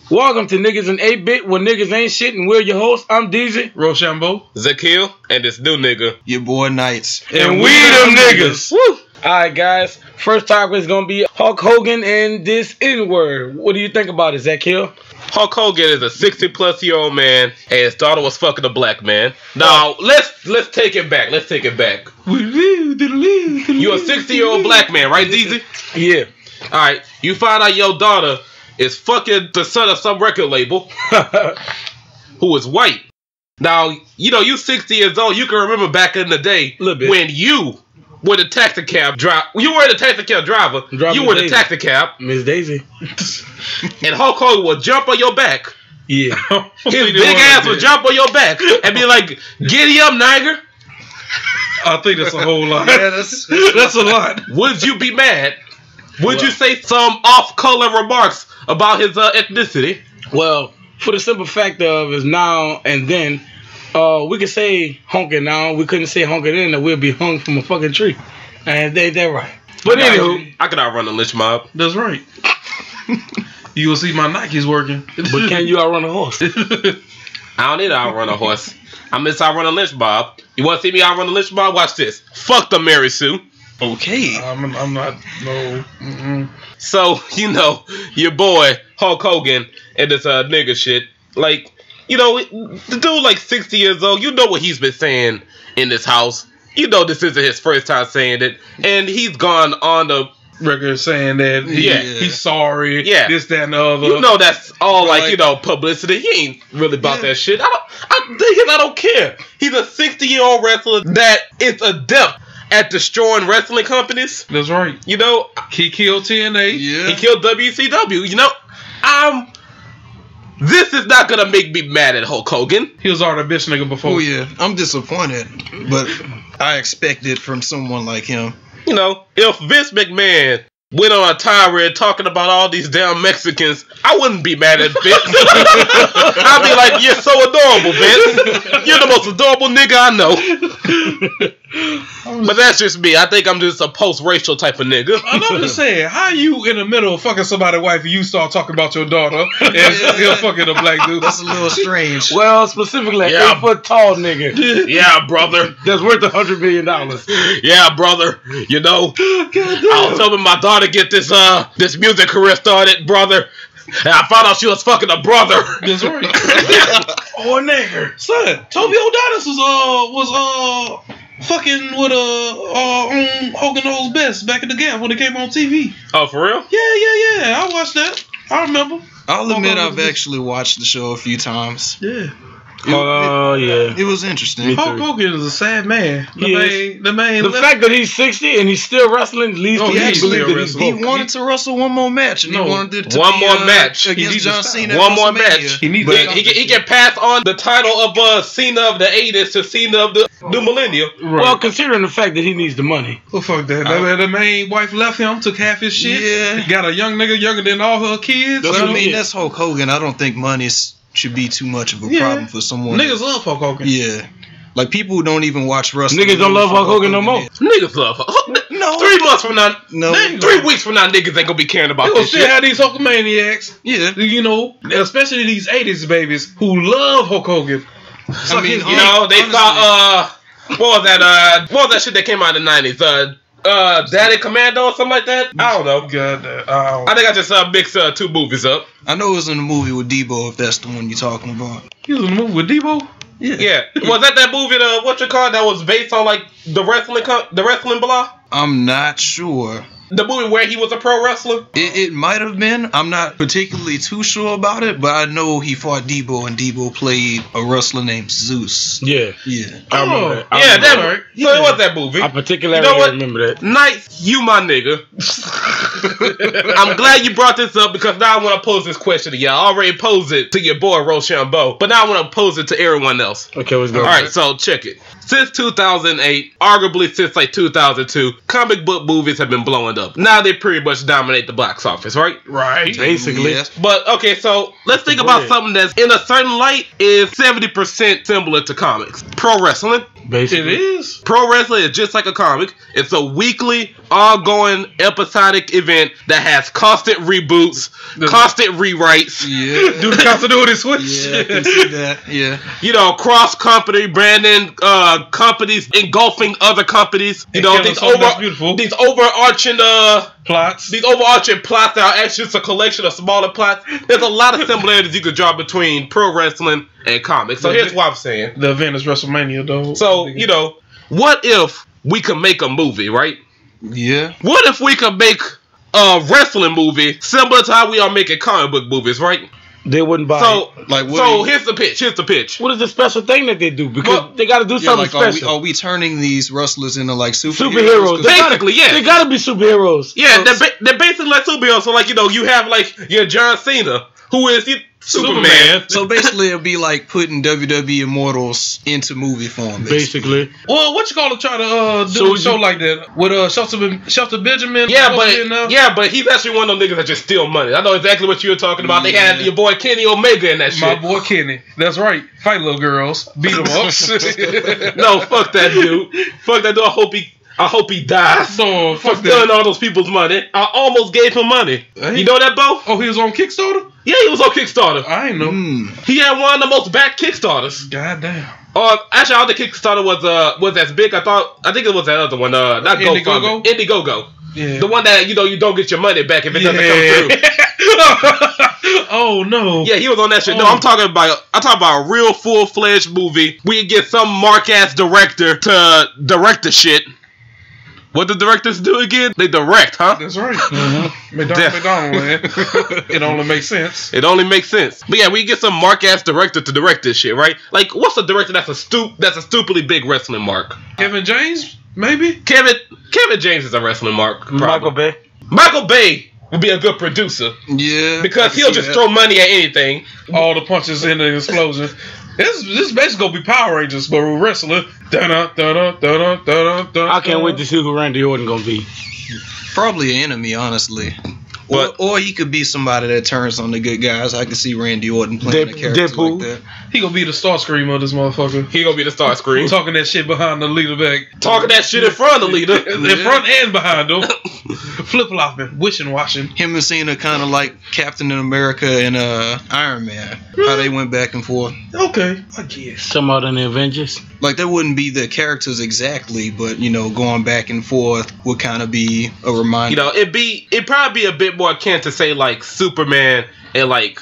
Welcome to Niggas in 8-Bit, where niggas ain't shit, and we're your hosts. I'm DJ Rochambeau, Zakil, and this new nigga, your boy Knights, and we them niggas. Woo! Alright guys, first topic is gonna be Hulk Hogan and this N-word. What do you think about it, Zakil? Hulk Hogan is a 60-plus-year-old man, and his daughter was fucking a black man. Now, let's take it back. Let's take it back. You a 60-year-old black man, right, DZ? Yeah. Alright, you find out your daughter is fucking the son of some record label who is white. Now, you know, you 60 years old. You can remember back in the day when you were the taxi cab driver. You were the taxi cab driver. You were the taxi cab. Miss Daisy. And Hulk Hogan would jump on your back. Yeah. His big ass would jump on your back and be like, "Giddy up, nigger." I think that's a whole lot. Yeah, that's a lot. Would you be mad? Would you say some off-color remarks about his ethnicity? Well, for the simple fact of is now and then, we could say honking now. We couldn't say honking then, that we'll be hung from a fucking tree. And they're right. But anywho, I could outrun a lynch mob. That's right. You will see my Nikes working. But can you outrun a horse? I don't need to outrun a horse. I miss outrun a lynch mob. You want to see me outrun a lynch mob? Watch this. Fuck the Mary Sue. Okay. I'm not. No. So, you know, your boy Hulk Hogan and this nigga shit. Like, you know, the dude like 60 years old. You know what he's been saying in this house. You know this isn't his first time saying it. And he's gone on the record saying that he's sorry. Yeah. This, that, and the other. You know that's all like, you know, publicity. He ain't really about that shit. I don't care. He's a 60-year-old wrestler that is adept at destroying wrestling companies. That's right. You know, he killed TNA. Yeah. He killed WCW. You know, this is not gonna make me mad at Hulk Hogan. He was already a bitch nigga before. Oh yeah, I'm disappointed, but I expected from someone like him. You know, if Vince McMahon went on a tirade talking about all these damn Mexicans, I wouldn't be mad at Vince. I'd be like, "You're so adorable, Vince. You're the most adorable nigga I know." But that's just me. I think I'm just a post-racial type of nigga. I'm just saying, how you in the middle of fucking somebody's wife and you start talking about your daughter and you're fucking a black dude? That's a little strange. Well, specifically, an 8-foot tall nigga. Yeah, brother. That's worth $100 million. Yeah, brother. You know, I was helping my daughter get this music career started, brother. And I found out she was fucking a brother. That's right. Or a nigger. Son, Toby O'Donis was fucking with Hogan Knows Best back in the gap when it came on TV. Oh, for real? Yeah. I watched that. I remember. I'll admit I've actually watched the show a few times. Yeah. It was interesting. Hulk Hogan is a sad man. The fact that he's 60 and he's still wrestling leads me to believe that he's he wanted to wrestle one more match. And he wanted to one more match against John Cena. One more match. He can pass on the title of Cena of the 80s to Cena of the new millennium. Right. Well, considering the fact that he needs the money. Well, fuck that. The main wife left him, took half his shit. Yeah. Got a young nigga younger than all her kids. But I mean, that's Hulk Hogan. I don't think money should be too much of a problem for someone. Niggas love Hulk Hogan. Yeah. Like, people who don't even watch wrestling. Niggas don't love Hulk Hogan no more. Niggas love Hulk. No. 3 months from now. No. 3 weeks from now, niggas ain't gonna be caring about this shit. Still have these Hulkamaniacs. Yeah. You know, especially these 80s babies who love Hulk Hogan. I mean, you know, they saw, what was that shit that came out in the 90s? Daddy Commando or something like that? I don't know. I think I just mixed 2 movies up. I know it was in the movie with Debo, if that's the one you're talking about. He was in the movie with Debo? Yeah. Was that movie, that was based on like the wrestling blah? I'm not sure. The movie where he was a pro wrestler? It might have been. I'm not particularly too sure about it, but I know he fought Debo, and Debo played a wrestler named Zeus. Yeah. I remember that. So it was that movie. I particularly remember that. Knights, you my nigga. I'm glad you brought this up because now I want to pose this question to y'all. I already posed it to your boy Rochambeau, but now I want to pose it to everyone else. Okay, let's go. Alright, so check it. Since 2008, arguably since like 2002, comic book movies have been blowing up. Now they pretty much dominate the box office, right? Right. Basically. Yes. But, okay, so let's think about something that's in a certain light is 70% similar to comics. Pro wrestling. Basically. It is. Pro wrestling is just like a comic. It's a weekly, ongoing, episodic event that has constant reboots, constant rewrites. Yeah. Do the continuity switch. Yeah, I can see that. Yeah. You know, cross-company branding, companies engulfing other companies. You know, That's beautiful. these overarching Plots. These overarching plots that are actually just a collection of smaller plots. There's a lot of similarities you could draw between pro wrestling and comics. So here's what I'm saying. The event is WrestleMania, though. So, you know, what if we could make a movie, right? Yeah. What if we could make a wrestling movie similar to how we are making comic book movies, right? They wouldn't buy it. Like, what So here's the pitch. What is the special thing that they do? Because they got to do Yeah, something like, special. are we turning these wrestlers into like superheroes? Superheroes. Basically, yeah. They got to be superheroes. Yeah, they're basically like superheroes. So, like, you know, you have, like, your John Cena, who is Superman. So basically, it'll be like putting WWE Immortals into movie form. Basically. Well, what you call to try to do a show like that with Shelter Benjamin? Yeah, but he's actually one of them niggas that just steal money. I know exactly what you were talking about. They had your boy Kenny Omega in that shit. My boy Kenny. That's right. Fight little girls. Beat them up. No, fuck that dude. Fuck that dude. I hope he dies. No, fuck stealing that. all those people's money. I almost gave him money. Hey. You know that, Bo? Oh, he was on Kickstarter? Yeah, he was on Kickstarter. I ain't know. He had one of the most backed Kickstarters. God damn. Actually, I don't think Kickstarter was as big. I think it was that other one. Not Indiegogo? Indiegogo. Yeah. The one that, you know, you don't get your money back if it doesn't come through. Oh no. Yeah, he was on that shit. No, I'm talking about a real full-fledged movie. We could get some mark-ass director to direct the shit. What the directors do again? They direct, huh? That's right. McDonald, man. It only makes sense. It only makes sense. But yeah, we get some mark-ass director to direct this shit, right? Like, what's a director that's a stupidly big wrestling mark? Kevin James, maybe? Kevin James is a wrestling mark. Probably. Michael Bay. Michael Bay would be a good producer. Yeah. Because he'll just throw money at anything. All the punches in the explosion. This basically gonna be Power Rangers, but we're wrestling. I can't wait to see who Randy Orton gonna be. Probably an enemy, honestly. Or he could be somebody that turns on the good guys. I could see Randy Orton playing a character Deadpool. like that. He gonna be the Starscream of this motherfucker. He gonna be the Starscream. Talking that shit behind the leader back. Talking that shit in front of the leader. In front and behind him. Flip-flopping, wishing-washing. Him and Cena kind of like Captain America and Iron Man. How they went back and forth. Okay, I guess. Some out in the Avengers. Like, that wouldn't be the characters exactly, but, you know, going back and forth would kind of be a reminder. You know, it'd probably be a bit more akin to say like Superman and like,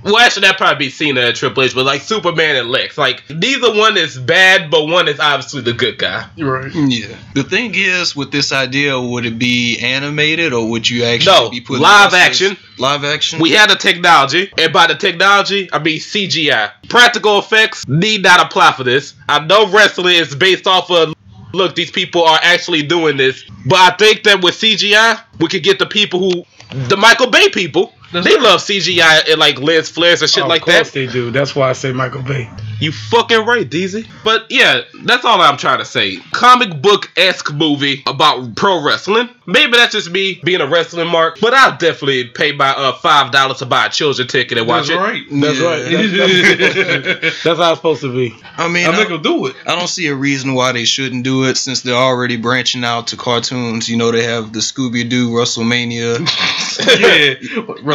well, actually that'd probably be Cena and Triple H, but like Superman and Lex. Like, neither one is bad, but one is obviously the good guy. You're right. Yeah. The thing is, with this idea, would it be animated or would you actually be putting live action? Live action? We had the technology, and by the technology, I mean CGI. Practical effects need not apply for this. I know wrestling is based off of, look, these people are actually doing this, but I think that with CGI, we could get the Michael Bay people. They love CGI and like lens flares and shit like that. Of course they do. That's why I say Michael Bay. You fucking right, DZ. But yeah, that's all I'm trying to say. Comic book-esque movie about pro wrestling. Maybe that's just me being a wrestling mark, but I'll definitely pay my $5 to buy a children's ticket and watch it. That's right. That's how it's supposed to be. I mean, I think they'll do it. I don't see a reason why they shouldn't do it since they're already branching out to cartoons. You know, they have the Scooby-Doo WrestleMania. Yeah.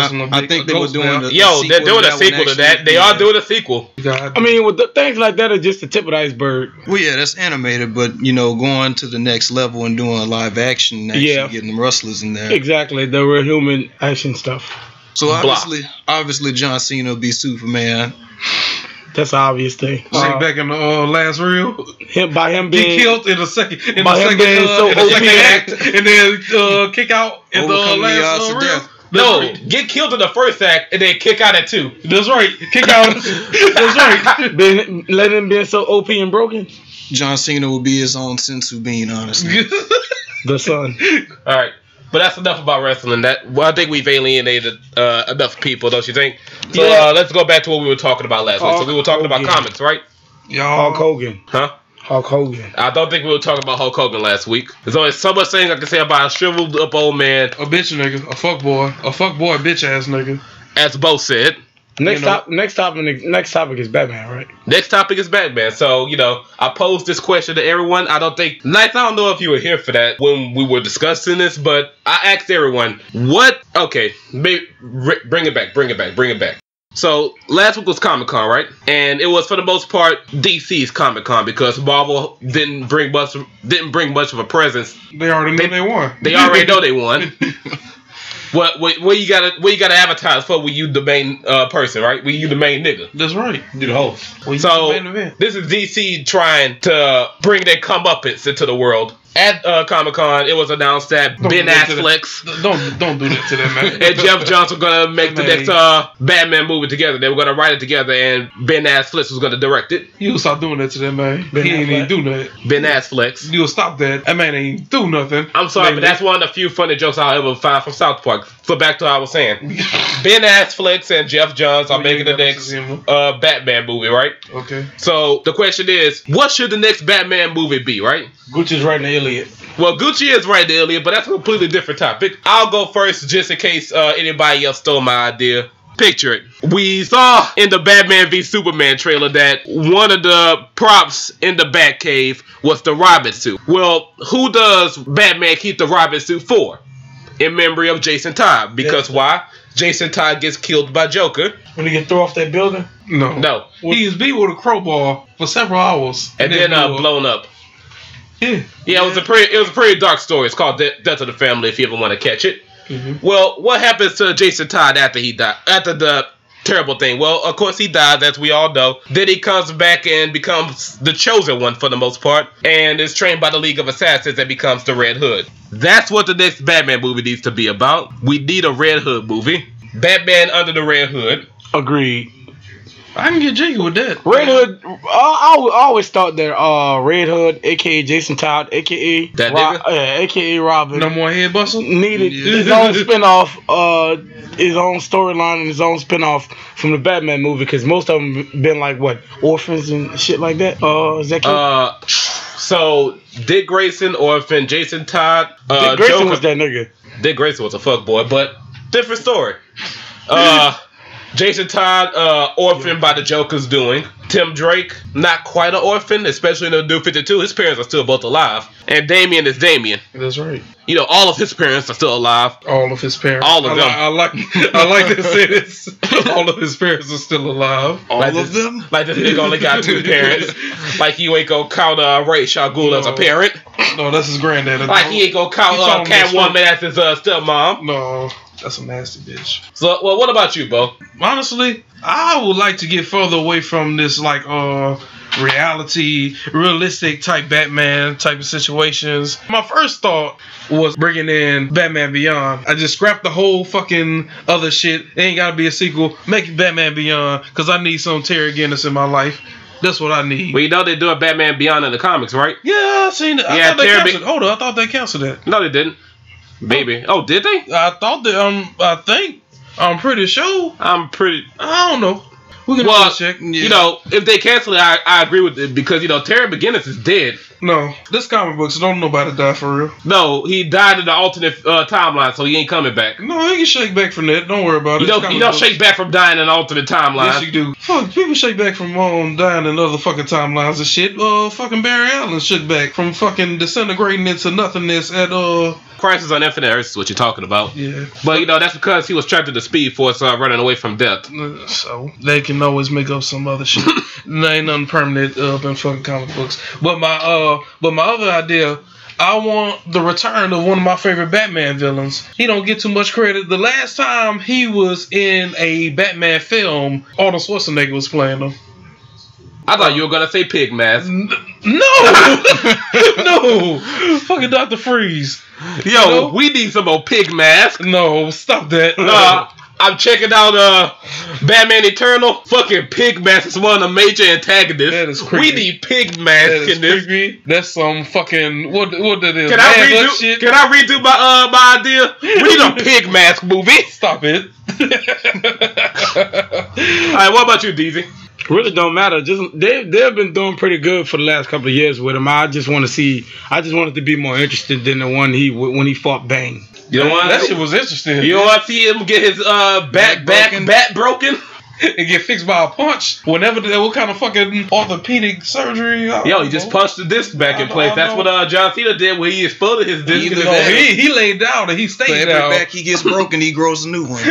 I think they were doing they're doing a sequel to that. They are doing a sequel. I mean, with things like that are just the tip of the iceberg. Well, yeah, that's animated, but, you know, going to the next level and doing live action and actually getting them wrestlers in there. Exactly, the real human action stuff. So obviously John Cena will be Superman. That's an obvious thing. Back in the last reel, by him being killed in the second OP act, and then kick out in the last reel. No, get killed in the first act and then kick out at 2. That's right. Kick out. That's right. Let him be so OP and broken. John Cena will be his own sensu bean, honestly. The son. All right. But that's enough about wrestling. I think we've alienated enough people, don't you think? So let's go back to what we were talking about last week. So we were talking about comics, right? Hulk Hogan. Huh? Hulk Hogan. I don't think we were talking about Hulk Hogan last week. There's only so much things I can say about a shriveled up old man. A bitch nigga. A fuck boy, bitch ass nigga. As Bo said. Next topic is Batman, right? Next topic is Batman. So, I posed this question to everyone. I don't know if you were here for that when we were discussing this, but I asked everyone, maybe bring it back. So, last week was Comic-Con, right? And it was, for the most part, DC's Comic-Con because Marvel didn't bring much of a presence. They already know they won. They already know they won. What you gotta advertise for when you the main person, right? When you the main nigga. That's right. You the host. So this is DC trying to bring their comeuppance into the world. At Comic-Con, it was announced that Ben Affleck don't do that to them, man. and Jeff Johns were gonna make the next Batman movie together. They were gonna write it together, and Ben Affleck was gonna direct it. You stop doing that to them, man. He ain't even do that. Ben Affleck. You'll stop that. That man ain't do nothing. I'm sorry, but that's one of the few funny jokes I'll ever find from South Park. So back to what I was saying. Ben Affleck and Jeff Johns are making the next Batman movie, right? Okay. So the question is, what should the next Batman movie be, right? Gucci's writing the Iliad. Well, Gucci is writing the Iliad, but that's a completely different topic. I'll go first just in case anybody else stole my idea. Picture it. We saw in the Batman v Superman trailer that one of the props in the Batcave was the Robin suit. Well, who does Batman keep the Robin suit for? In memory of Jason Todd. Because why? Jason Todd gets killed by Joker. When he get thrown off that building? No. He was beat with a crowbar for several hours. And then blown up. Yeah, it was a pretty dark story. It's called Death of the Family if you ever want to catch it. Mm-hmm. Well, what happens to Jason Todd after he died? After the terrible thing? Well, of course he dies, as we all know. Then he comes back and becomes the chosen one for the most part, and is trained by the League of Assassins and becomes the Red Hood. That's what the next Batman movie needs to be about. We need a Red Hood movie. Batman under the Red Hood. Agreed. I can get jiggy with that. Red Hood, I always thought that Red Hood, aka Jason Todd, aka that nigga, aka Robin, no more head bustle, needed his own spinoff, his own storyline and his own spinoff from the Batman movie because most of them been like what orphans and shit like that. Is that correct? So Dick Grayson, orphan, Jason Todd, Dick Grayson Joker. Was that nigga. Dick Grayson was a fuckboy, but different story. Jason Todd, orphaned by the Joker's doing. Tim Drake, not quite an orphan, especially in the New 52. His parents are still both alive. And Damian is Damian. That's right. All of his parents are still alive. All of his parents. All of them. I like to say this. All of his parents are still alive. All of them? Like this nigga only got 2 parents. Like you ain't gonna count Ray Shagul as a parent. No, that's his granddad. Like he ain't gonna count Catwoman as his stepmom. No. That's a nasty bitch. So, well, what about you, Bo? Honestly, I would like to get further away from this, like, realistic type Batman type of situations. My first thought was bringing in Batman Beyond. I just scrapped the whole fucking other shit. It ain't gotta be a sequel. Make it Batman Beyond, because I need some Terry Guinness in my life. That's what I need. Well, they're doing Batman Beyond in the comics, right? Yeah, I seen it. I thought they canceled that. No, they didn't. Baby. Oh, did they? I thought that, I'm pretty sure. I don't know. We can check. Yeah. If they cancel it, I agree with it because, Terry McGinnis is dead. No, this comic books don't nobody die for real. No, he died in the alternate timeline, so he ain't coming back. No, he can shake back from that. Don't worry about it. You don't shake back from dying in an alternate timeline. Yes, you do. Fuck, people shake back from dying in other fucking timelines and shit. Fucking Barry Allen shook back from fucking disintegrating into nothingness at Crisis on Infinite Earths is what you're talking about. Yeah. But, that's because he was trapped in the Speed Force running away from death. So, they can always make up some other shit. There ain't nothing permanent up in fucking comic books. But my other idea, I want the return of one of my favorite Batman villains. He don't get too much credit. The last time he was in a Batman film, Arnold Schwarzenegger was playing him. I thought you were going to say Pig Mask. No! No! Fucking Dr. Freeze. Yo, we need some more Pig Mask. No, stop that. I'm checking out Batman Eternal. Fucking Pig Mask is one of the major antagonists. That is creepy. We need Pig Mask in this. Creepy. That's some fucking what that is. Can I redo my idea? We need a Pig Mask movie. Stop it. Alright, what about you, DZ? Really don't matter. Just they've been doing pretty good for the last couple of years with him. I just wanted to be more interested than the one when he fought Bane. You know what? That shit was interesting. You don't want to see him get his back broken? and get fixed by a punch. Whenever what kind of fucking orthopedic surgery? Yo, he just punched the disc back in place. That's what John Cena did when he exploded his disc. He laid down and he stayed so down. every back he gets broken, he grows a new one.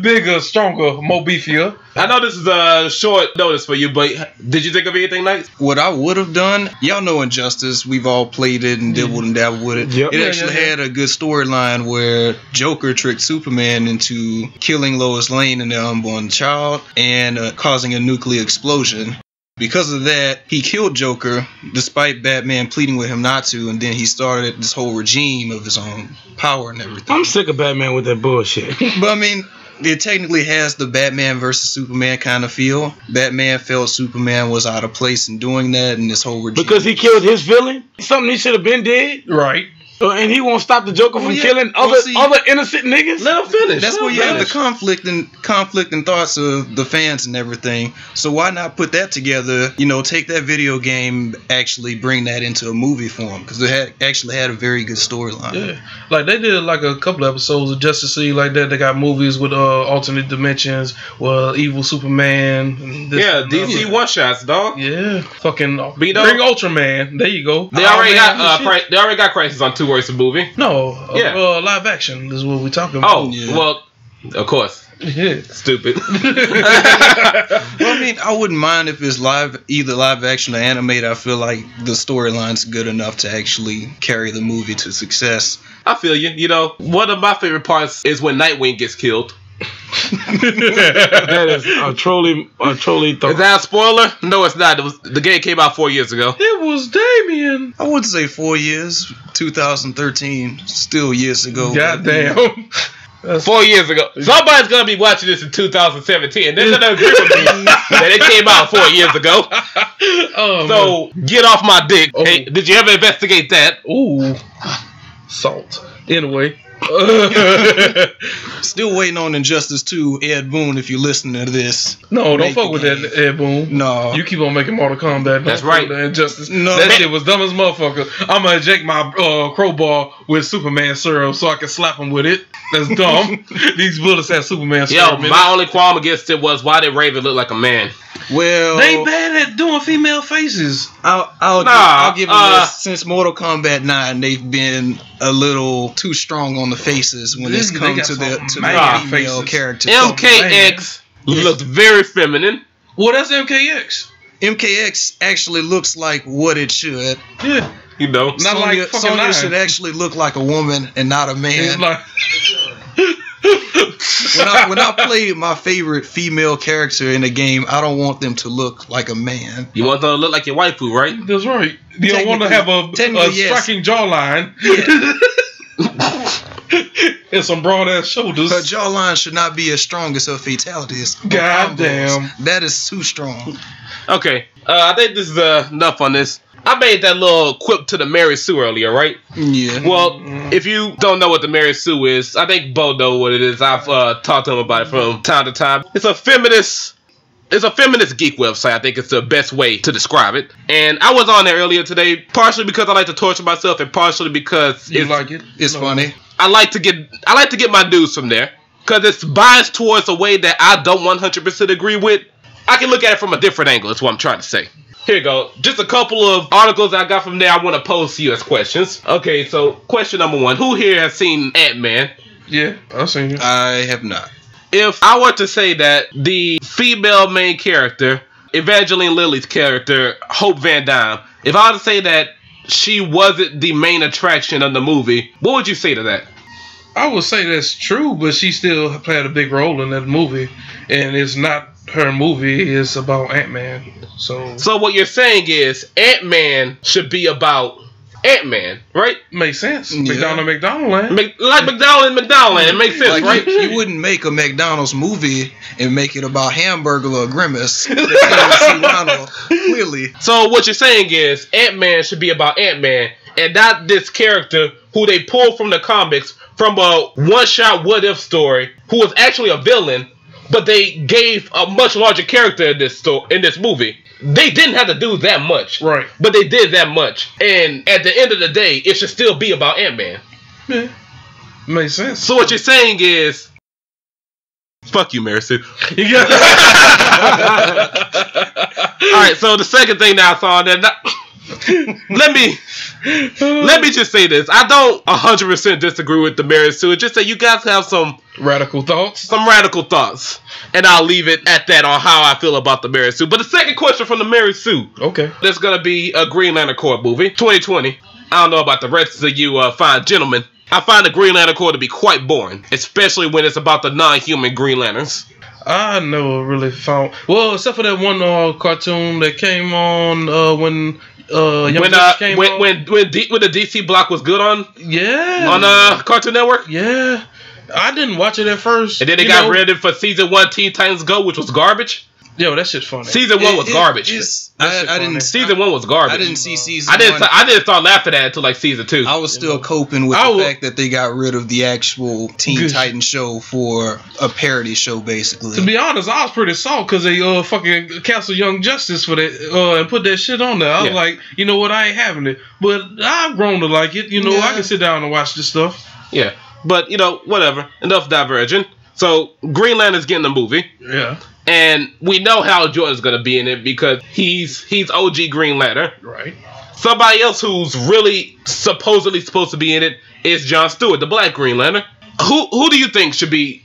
Bigger, stronger, more beefier. I know this is a short notice for you, but did you think of anything nice? What I would have done, y'all know Injustice. We've all played it and dibbled and dabbled with it. Yep. It actually had a good storyline where Joker tricked Superman into killing Lois Lane and their unborn child and causing a nuclear explosion. Because of that, he killed Joker despite Batman pleading with him not to, and then he started this whole regime of his own power and everything. I'm sick of Batman with that bullshit. But I mean, it technically has the Batman versus Superman kind of feel. Batman felt Superman was out of place in doing that, and this whole regime. Because he killed his villain? Something he should have been dead? Right. And he won't stop the Joker from killing other innocent niggas? Let him finish. That's where you have the conflict and thoughts of the fans and everything. So why not put that together? You know, take that video game, actually bring that into a movie form, because it actually had a very good storyline. Yeah, like they did like a couple episodes of Justice League like that. They got movies with alternate dimensions, evil Superman. And this yeah, DC one shots, dog. Yeah, fucking bring Ultraman. There you go. They already got Crisis on 2 Royce movie. No, live action is what we're talking about. Oh, well, of course. Yeah. Stupid. Well, I mean, I wouldn't mind if it's either live action or animated. I feel like the storyline's good enough to actually carry the movie to success. I feel you. You know, one of my favorite parts is when Nightwing gets killed. That is a trolley thought. Is that a spoiler? No, it's not. The game came out 4 years ago. It was Damien. I would say 4 years. 2013, still years ago. Goddamn. 4 years ago. Somebody's gonna be watching this in 2017. They're gonna agree with me that it came out 4 years ago. So get off my dick. Oh. Hey, did you ever investigate that? Ooh, salt. Anyway. Still waiting on Injustice 2, Ed Boon, if you're listening to this. No, don't fuck with that, Ed Boon. No. You keep on making Mortal Kombat. That's right. Injustice. No. That shit was dumb as motherfucker. I'm gonna inject my crowbar with Superman serum so I can slap him with it. That's dumb. These bullets have Superman serum. Yo, my only qualm against it was, why did Raven look like a man? Well, they bad at doing female faces. I'll give them this. Since Mortal Kombat 9, they've been a little too strong on the faces when it's come to the female characters. MKX looked very feminine. Well, that's MKX. MKX actually looks like what it should. Yeah. You know, not Sonya, like fucking Sonya should actually look like a woman and not a man. When I play my favorite female character in a game, I don't want them to look like a man. You want them to look like your waifu, right? That's right. You don't want to have a striking jawline. Yeah. And some broad ass shoulders. Her jawline should not be as strong as her fatalities. God damn. That is too strong. Okay. I think this is enough on this. I made that little quip to the Mary Sue earlier, right? Yeah. Well, if you don't know what the Mary Sue is, I think Bo knows what it is. I've talked to him about it from time to time. It's a feminist geek website. I think it's the best way to describe it. And I was on there earlier today, partially because I like to torture myself, and partially because it's funny. I like to get my news from there because it's biased towards a way that I don't 100% agree with. I can look at it from a different angle. That's what I'm trying to say. Here you go. Just a couple of articles I got from there I want to pose to you as questions. Okay, so question number 1. Who here has seen Ant-Man? Yeah, I've seen it. I have not. If I were to say that the female main character, Evangeline Lilly's character, Hope Van Dyne, if I were to say that she wasn't the main attraction of the movie, what would you say to that? I would say that's true, but she still played a big role in that movie. And it's not her movie, it's about Ant-Man. So what you're saying is Ant-Man should be about Ant-Man, right? Makes sense. Yeah. McDonaldland. Like McDonaldland. It makes sense, right? You wouldn't make a McDonald's movie and make it about Hamburger or Grimace. Clearly. So what you're saying is Ant-Man should be about Ant-Man and not this character who they pulled from the comics from a one-shot what-if story who was actually a villain, but they gave a much larger character in this movie. They didn't have to do that much. Right. But they did that much. And at the end of the day, it should still be about Ant-Man. Yeah. Makes sense. So what you're saying is Fuck you, Mary Sue. You got Alright, so the second thing that I saw that let me just say this. I don't 100% disagree with the Mary Sue. It's just that you guys have some radical thoughts. And I'll leave it at that on how I feel about the Mary Sue. But the second question from the Mary Sue. Okay. There's gonna be a Green Lantern Corps movie, 2020. I don't know about the rest of you fine gentlemen. I find the Green Lantern Corps to be quite boring, especially when it's about the non-human Green Lanterns. I never really found except for that one cartoon that came on when Young Justice came on. When the DC block was good on Cartoon Network. Yeah, I didn't watch it at first, and then they got rid of it for season 1 Teen Titans Go, which was garbage. Yo, that shit's funny. Season 1 was garbage. Season 1 was garbage. I didn't see season 1. I didn't start laughing at it until like season 2. I was still coping with the fact that they got rid of the actual Teen Titans show for a parody show, basically. To be honest, I was pretty salty because they fucking canceled Young Justice for that and put that shit on there. I was like, you know what, I ain't having it. But I've grown to like it. You know, I can sit down and watch this stuff. Yeah, but you know, whatever. Enough diverging. So Green Lantern's getting a movie. Yeah. And we know Hal Jordan's gonna be in it because he's OG Green Lantern. Right. Somebody else who's really supposedly supposed to be in it is Jon Stewart, the Black Green Lantern. Who do you think should be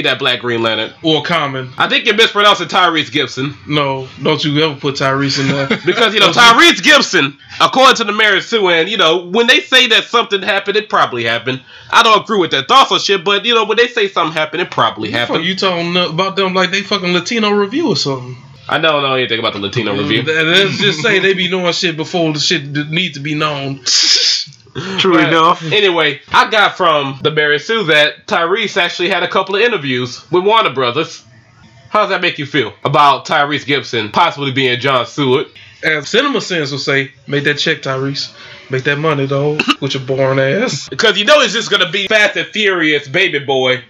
that Black Green Lantern? Or Common. I think you're mispronouncing Tyrese Gibson. No, don't you ever put Tyrese in there. Because, you know, Tyrese Gibson, according to the Mary Sue, and, you know, when they say that something happened, it probably happened. I don't agree with that thoughts or shit, but, you know, when they say something happened, it probably happened. You talking about them like they fucking Latino Review or something. I don't know anything about the Latino Review. Let's just say they be knowing shit before the shit need to be known. True enough. Anyway, I got from the Mary Sue that Tyrese actually had a couple of interviews with Warner Brothers. How does that make you feel about Tyrese Gibson possibly being Jon Stewart? As Cinema Sins will say, make that check, Tyrese. Make that money, though, with your boring ass. Because you know he's just going to be Fast and Furious baby boy.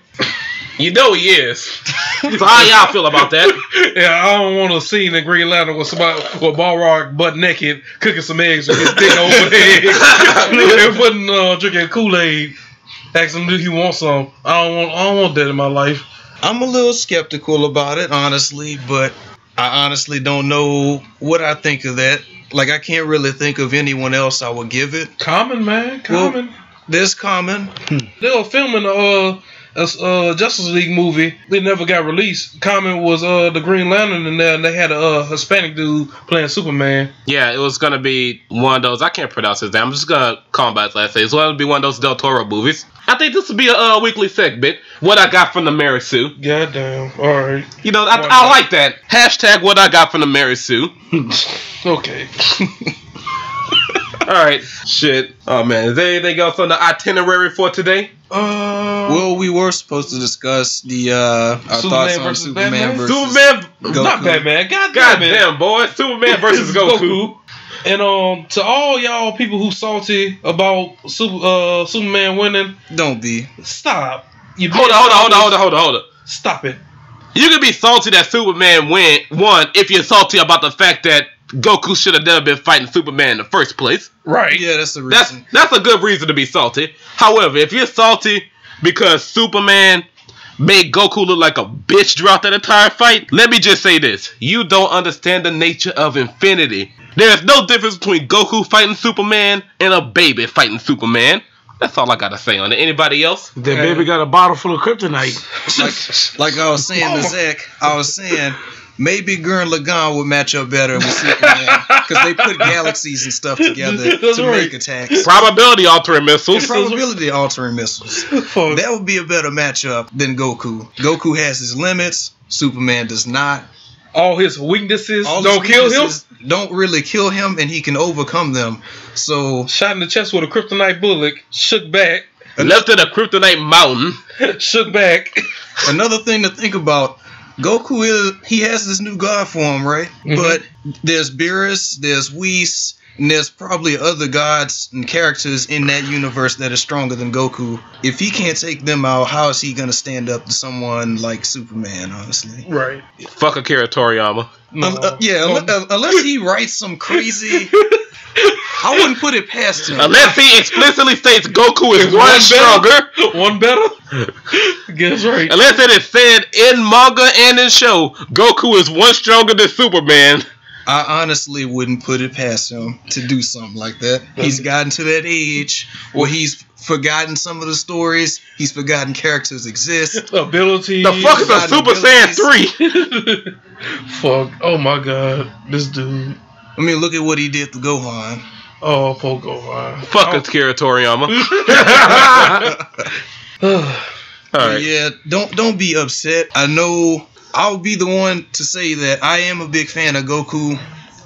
You know he is. So how y'all feel about that? Yeah, I don't want to see in Green Lantern with somebody with Balrog butt naked cooking some eggs with his dick over eggs and putting drinking Kool-Aid. Asking him if he wants some. I don't want that in my life. I'm a little skeptical about it, honestly, but I honestly don't know what I think of that. Like, I can't really think of anyone else I would give it. Common, man. Common. Well, there's Common. They were filming a Justice League movie. It never got released. Common was the Green Lantern in there, and they had a Hispanic dude playing Superman. Yeah, it was gonna be one of those. I can't pronounce his name. I'm just gonna call him by his last name. It's gonna be one of those Del Toro movies. I think this will be a weekly segment. What I got from the Mary Sue. Goddamn. All right. You know, I like that. Hashtag what I got from the Mary Sue. Okay. Alright. Shit. Oh man. Is there anything else on the itinerary for today? Well, we were supposed to discuss the our thoughts on Superman versus Goku. Not Batman. Goddamn, boy. Superman versus Goku. And to all y'all people who salty about Superman winning, don't be. Stop. Hold on. Stop it. You can be salty that Superman won if you're salty about the fact that Goku should have never been fighting Superman in the first place. Right. Yeah, that's the reason. That's a good reason to be salty. However, if you're salty because Superman made Goku look like a bitch throughout that entire fight, let me just say this. You don't understand the nature of infinity. There's no difference between Goku fighting Superman and a baby fighting Superman. That's all I gotta say on it. Anybody else? That baby got a bottle full of kryptonite. Like I was saying to Zach, maybe Gurren Lagann would match up better with Superman because they put galaxies and stuff together to make attacks. Probability altering missiles. Probability altering missiles. That would be a better matchup than Goku. Goku has his limits. Superman does not. All his weaknesses don't kill him. Don't really kill him, and he can overcome them. So shot in the chest with a kryptonite bullet, shook back. Left in a kryptonite mountain, shook back. Another thing to think about. Goku he has this new god form, right? Mm-hmm. But there's Beerus, there's Whis, and there's probably other gods and characters in that universe that are stronger than Goku. If he can't take them out, how is he gonna stand up to someone like Superman? Honestly, right? Fuck Akira Toriyama. Unless he writes some crazy. I wouldn't put it past him. Unless he explicitly states Goku is one stronger. One better? Guess right. Unless it is said in manga and in show, Goku is one stronger than Superman. I honestly wouldn't put it past him to do something like that. He's gotten to that age where he's forgotten some of the stories. He's forgotten characters exist. Ability. The fuck is a Super Saiyan 3? Fuck. Oh my god. This dude. I mean, look at what he did to Gohan. Oh, poor Gohan. Fuck Akira Toriyama. Alright. Yeah, don't be upset. I know I'll be the one to say that I am a big fan of Goku,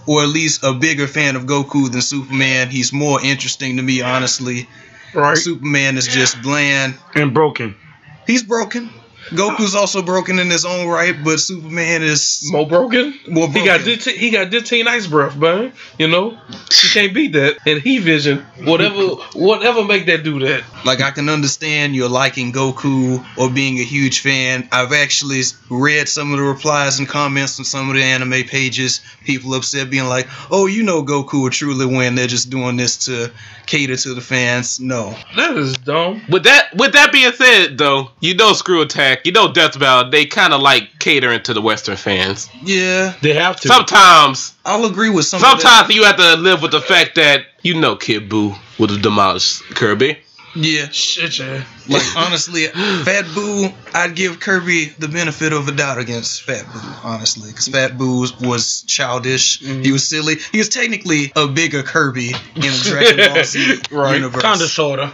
or at least a bigger fan of Goku than Superman. He's more interesting to me, honestly. Right. Superman is just bland. And broken. He's broken. Goku's also broken in his own right, but Superman is More broken? more broken. He got 15 ice breath, man. You know? You can't beat that. And he vision. Whatever make that do that. Like, I can understand you're liking Goku or being a huge fan. I've actually read some of the replies and comments on some of the anime pages. People upset being like, oh, you know Goku will truly win. They're just doing this to cater to the fans. No. That is dumb. With that being said, though, you know Screw Attack, you know Death Battle, they kind of like catering to the Western fans. Yeah. They have to. Sometimes I'll agree with some of that. Sometimes you have to live with the fact that you know Kid Buu would have demolished Kirby. Yeah. Shit, yeah. Like, honestly, Fat Boo, I'd give Kirby the benefit of a doubt against Fat Boo, honestly. Because Fat Boo was childish. Mm-hmm. He was silly. He was technically a bigger Kirby in the Dragon Ball Z universe. Kinda, sorta.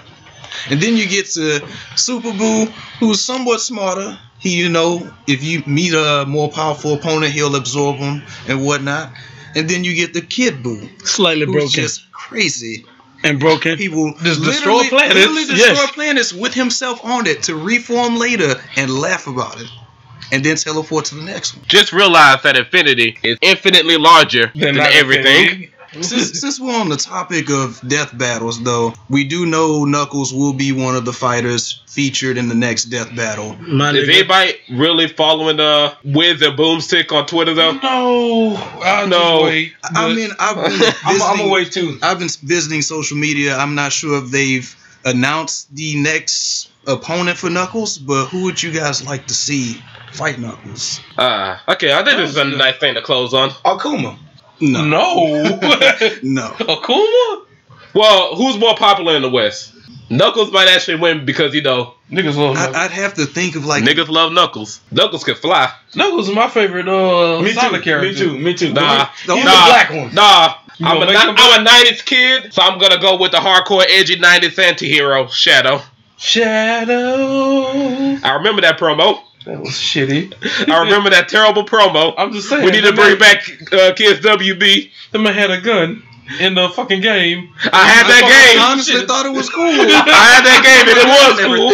And then you get to Super Boo, who's somewhat smarter. He, you know, if you meet a more powerful opponent, he'll absorb him and whatnot. And then you get the Kid Boo. Slightly who's broken. just crazy. And broken. People Just literally destroy Yes. planets with himself on it to reform later and laugh about it. And then teleport to the next one. Just realize that Infinity is infinitely larger than everything. Since we're on the topic of death battles, though, we do know Knuckles will be one of the fighters featured in the next death battle. Is anybody really following Wiz and Boomstick on Twitter, though? No. I'll just wait. I mean, I've been visiting, I'm gonna wait too. I've been visiting social media. I'm not sure if they've announced the next opponent for Knuckles, but who would you guys like to see fight Knuckles? Okay, I think this is a nice thing to close on. Akuma. No. No. Akuma? Well, who's more popular in the West? Knuckles might actually win because, you know, Niggas love Knuckles. I'd have to think of like niggas love Knuckles. Knuckles can fly. Knuckles is my favorite Sonic character. Me too. Nah, He's the black one. Nah. You I'm gonna a make him 90s kid, so I'm gonna go with the hardcore, edgy 90s anti-hero, Shadow. Shadow. I remember that promo. That was shitty. I remember that terrible promo. I'm just saying. We need to bring back Kids WB. The man had a gun in the fucking game. I had that game. I honestly thought it was cool. I had that game and it was cool.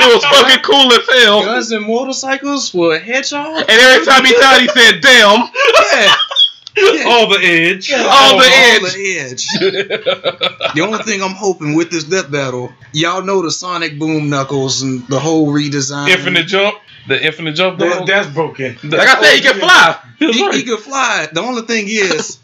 It was fucking cool as hell. Guns and motorcycles for a hedgehog. And every time he died, he said, "Damn." Yeah. All the edge. All the edge. The only thing I'm hoping with this death battle, y'all know the Sonic Boom Knuckles and the whole redesign. Infinite jump. The infinite jump. That's broken. Like I said, he can fly. He could fly. The only thing is,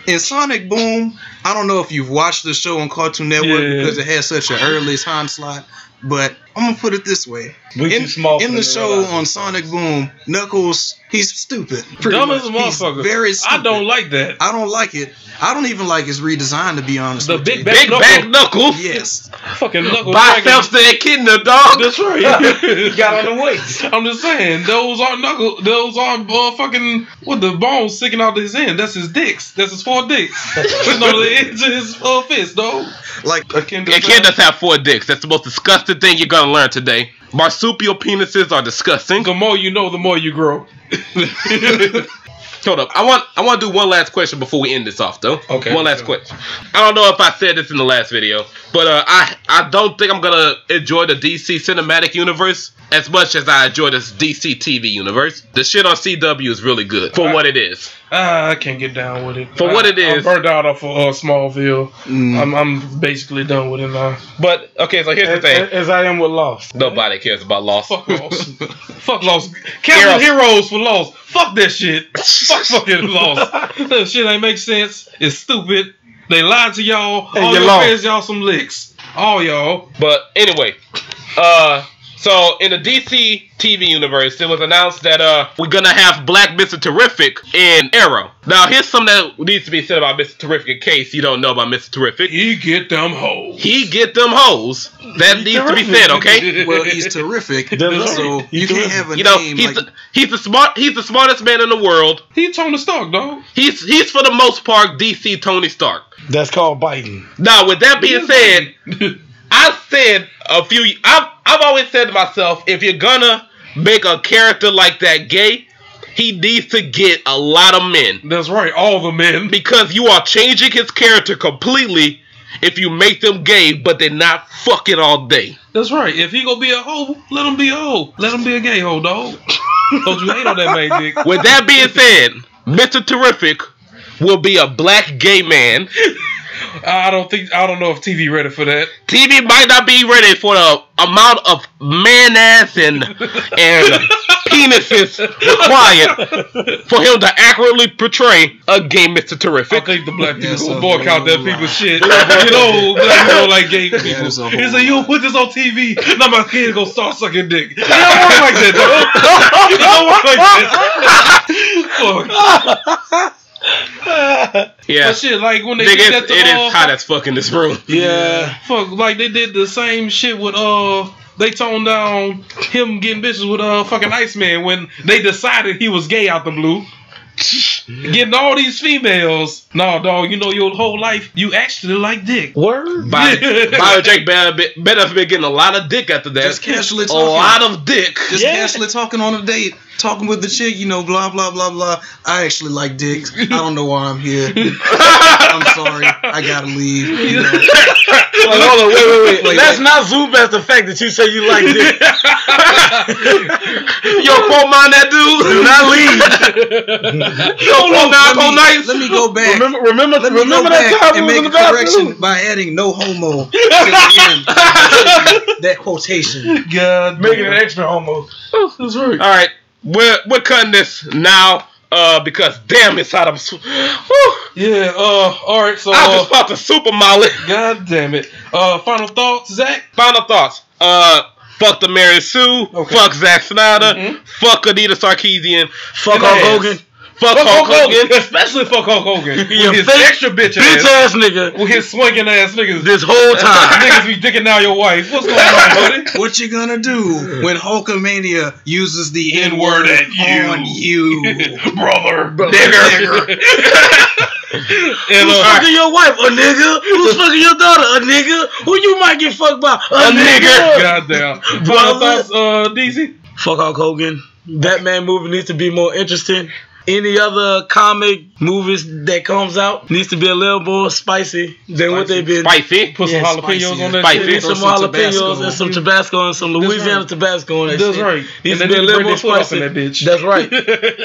in Sonic Boom, I don't know if you've watched the show on Cartoon Network because it has such an early time slot, but I'm going to put it this way. In the show on Sonic Boom, Knuckles, he's stupid. Dumb as a motherfucker. Very stupid. I don't like that. I don't like it. I don't even like his redesign, to be honest. The with big you. Big back Knuckles. Yes. Fucking Knuckles. Biceps to echidna, dog. That's right. He got on the weights. I'm just saying, those aren't Knuckles. Those aren't fucking with the bones sticking out of his end. That's his dicks. That's his 4 dicks. It's on the edge of his fist, dog. Like Echidnas have 4 dicks. That's the most disgusting thing you're gonna learn today. Marsupial penises are disgusting. The more you know, the more you grow. Hold up. I want to do one last question before we end this off, though. Okay. One last question. I don't know if I said this in the last video, but I don't think I'm gonna enjoy the DC cinematic universe as much as I enjoy this DC TV universe. The shit on CW is really good for what it is. I can't get down with it. For what it is. I'm burnt out off of Smallville. I'm basically done with it now. But okay, so here's the thing. As I am with Lost. Nobody cares about Lost. Fuck Lost. Fuck Lost. Cancel Heroes for Lost. Fuck that shit. Fuck fucking Lost. That shit ain't make sense. It's stupid. They lied to y'all. And All you your lost. fans, y'all some licks. All y'all. But anyway, so in the DC TV universe, it was announced that we're gonna have Black Mr. Terrific in Arrow. Now, here's something that needs to be said about Mr. Terrific in case you don't know about Mr. Terrific. He get them hoes. He get them hoes. That needs to be said, okay? Well, he's terrific. So you can't have a name like... he's the smartest man in the world. He Tony Stark, dog. He's for the most part DC Tony Stark. That's called biting. Now, with that being said, I've always said to myself, if you're gonna make a character like that gay, he needs to get a lot of men. That's right, all the men. Because you are changing his character completely if you make them gay, but they're not fucking all day. That's right. If he gonna be a hoe, let him be a hoe. Let him be a gay hoe, dog. Don't you hate on that man, dick? With that being said, Mr. Terrific will be a black gay man. I don't know if TV ready for that. TV might not be ready for the amount of man ass and penises required for him to accurately portray a gay Mr. Terrific. I think the black people gonna boycott that people's shit. You know, black people like gay people. He said, "You put this on TV, now my kid gonna start sucking dick." It don't work like that, though. It don't work like that. Yeah, but shit, like when they nigga, did that to, it is hot as fuck in this room. Yeah. Fuck, like they did the same shit with they toned down him getting bitches with fucking Iceman when they decided he was gay out the blue. Getting all these females. Nah, dog, you know your whole life you actually like dick. Word? Bio Jake better have been getting a lot of dick after that. Just casually talking. A lot of dick. Just casually talking on a date. Talking with the chick, you know, blah, blah, blah, blah. I actually like dicks. I don't know why I'm here. I'm sorry. I gotta leave. You know. Well, hold on, wait. Let's not zoom past the fact that you say you like dick. Yo, quote mine that dude. Do not leave. Yo, quote mine nice. Let me go back. Remember that time and we was make in a the correction bathroom? by adding no homo to the end. That quotation. God, Making it extra homo. that's right. All right, we're cutting this now because damn, it's hot. Yeah. All right. So I just popped a super molly. God damn it. Final thoughts, Zach. Final thoughts. Fuck the Mary Sue. Okay. Fuck Zack Snyder. Fuck Anita Sarkeesian. Fuck Hulk Hogan. Fuck Hulk Hogan. Especially fuck Hulk Hogan. With his fake extra bitch ass nigga. With his swinging ass niggas. This whole time. Niggas be dicking down your wife. What's going on, buddy? What you gonna do when Hulkamania uses the N-word N-word at you. on you? Brother. Nigger. And, Who's fucking your wife? A nigga. Who's fucking your daughter? A nigga. Who you might get fucked by? A nigga. Goddamn. Final Brother. thoughts, DC? Fuck Hulk Hogan. Batman movie needs to be more interesting. Any other comic movies that comes out needs to be a little more spicy than what they've been. Spicy. Put some jalapenos on that Spicy. shit. Need some Throw some jalapenos Tabasco. and some Tabasco and some Louisiana right. Tabasco on that That's shit. right. Needs And to be a then little British more sauce spicy. in that bitch. That's right.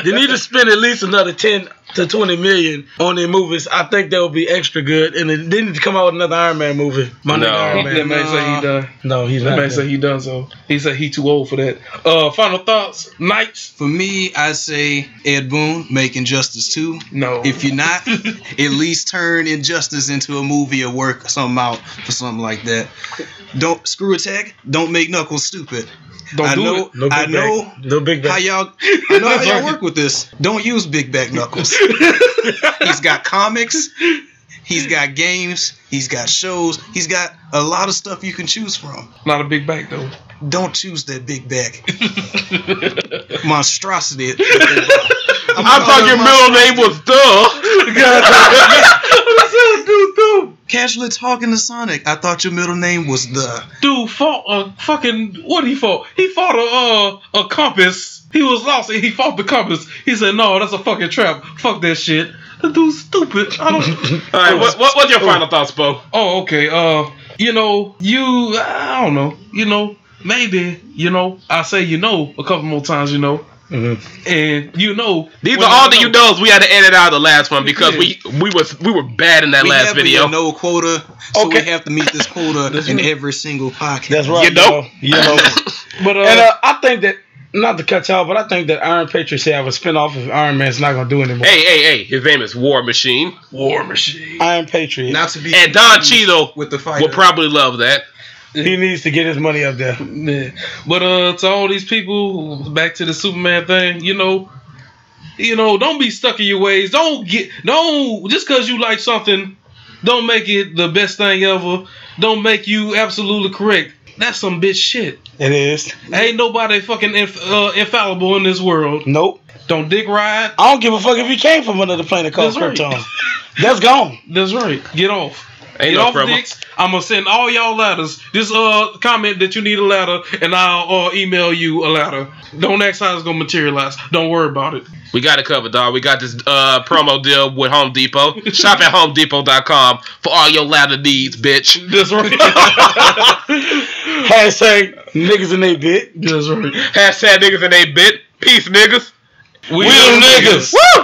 They need to spend at least another 10 to 20 million on their movies. I think that would be extra good. And they need to come out with another Iron Man movie. My nigga Iron That Man. man say he done. No, he's That not. man say he done so. He said he too old for that. Final thoughts, Knights? For me, I say Ed Boon, make Injustice 2. No. If you're not, at least turn Injustice into a movie or work something out for something like that. Don't screw Attack. Don't make Knuckles stupid. Don't I do know. it. No big I know. back. No big How back. y'all? I know how y'all work with this. Don't use big back Knuckles. He's got comics. He's got games. He's got shows. He's got a lot of stuff you can choose from. Not a big back though. Don't choose that big back monstrosity. I thought your middle name was Casually talking to Sonic. I thought your middle name was the. Dude fought a fucking what he fought? He fought a compass. He was lost and he fought the compass. He said, "No, that's a fucking trap. Fuck that shit." The dude's stupid. I don't. All right, what's your final thoughts, Bo? Oh, okay. I don't know. Maybe. I say a couple more times. And These are all the you knows we had to edit out the last one because we were bad in that last have video. a no quota, so Okay. we have to meet this quota in every single podcast. That's right. You know? You know. But And I think that not to cut y'all, but I think that Iron Patriot should have a spinoff if Iron Man's not gonna do anymore. Hey, his name is War Machine. War Machine. Iron Patriot. Not to be And Don Cheadle with the fighter. will probably love that. He needs to get his money up there. Yeah. But to all these people, back to the Superman thing, you know, don't be stuck in your ways. Don't just because you like something, don't make it the best thing ever. Don't make you absolutely correct. That's some bitch shit. It is. Ain't nobody fucking infallible in this world. Nope. Don't dick ride. I don't give a fuck if you came from another planet called That's right. Krypton. That's gone. That's right. Get off. Ain't Get no off problem. dicks. I'm gonna send all y'all letters. Just comment that you need a letter, and I'll email you a letter. Don't ask how it's gonna materialize. Don't worry about it. We got it covered, dog. We got this promo deal with Home Depot. Shop at HomeDepot.com for all your ladder needs, bitch. That's right. Hashtag niggas in they bit. That's right. Hashtag niggas in 8-bit. Peace, niggas. We them niggas. Woo!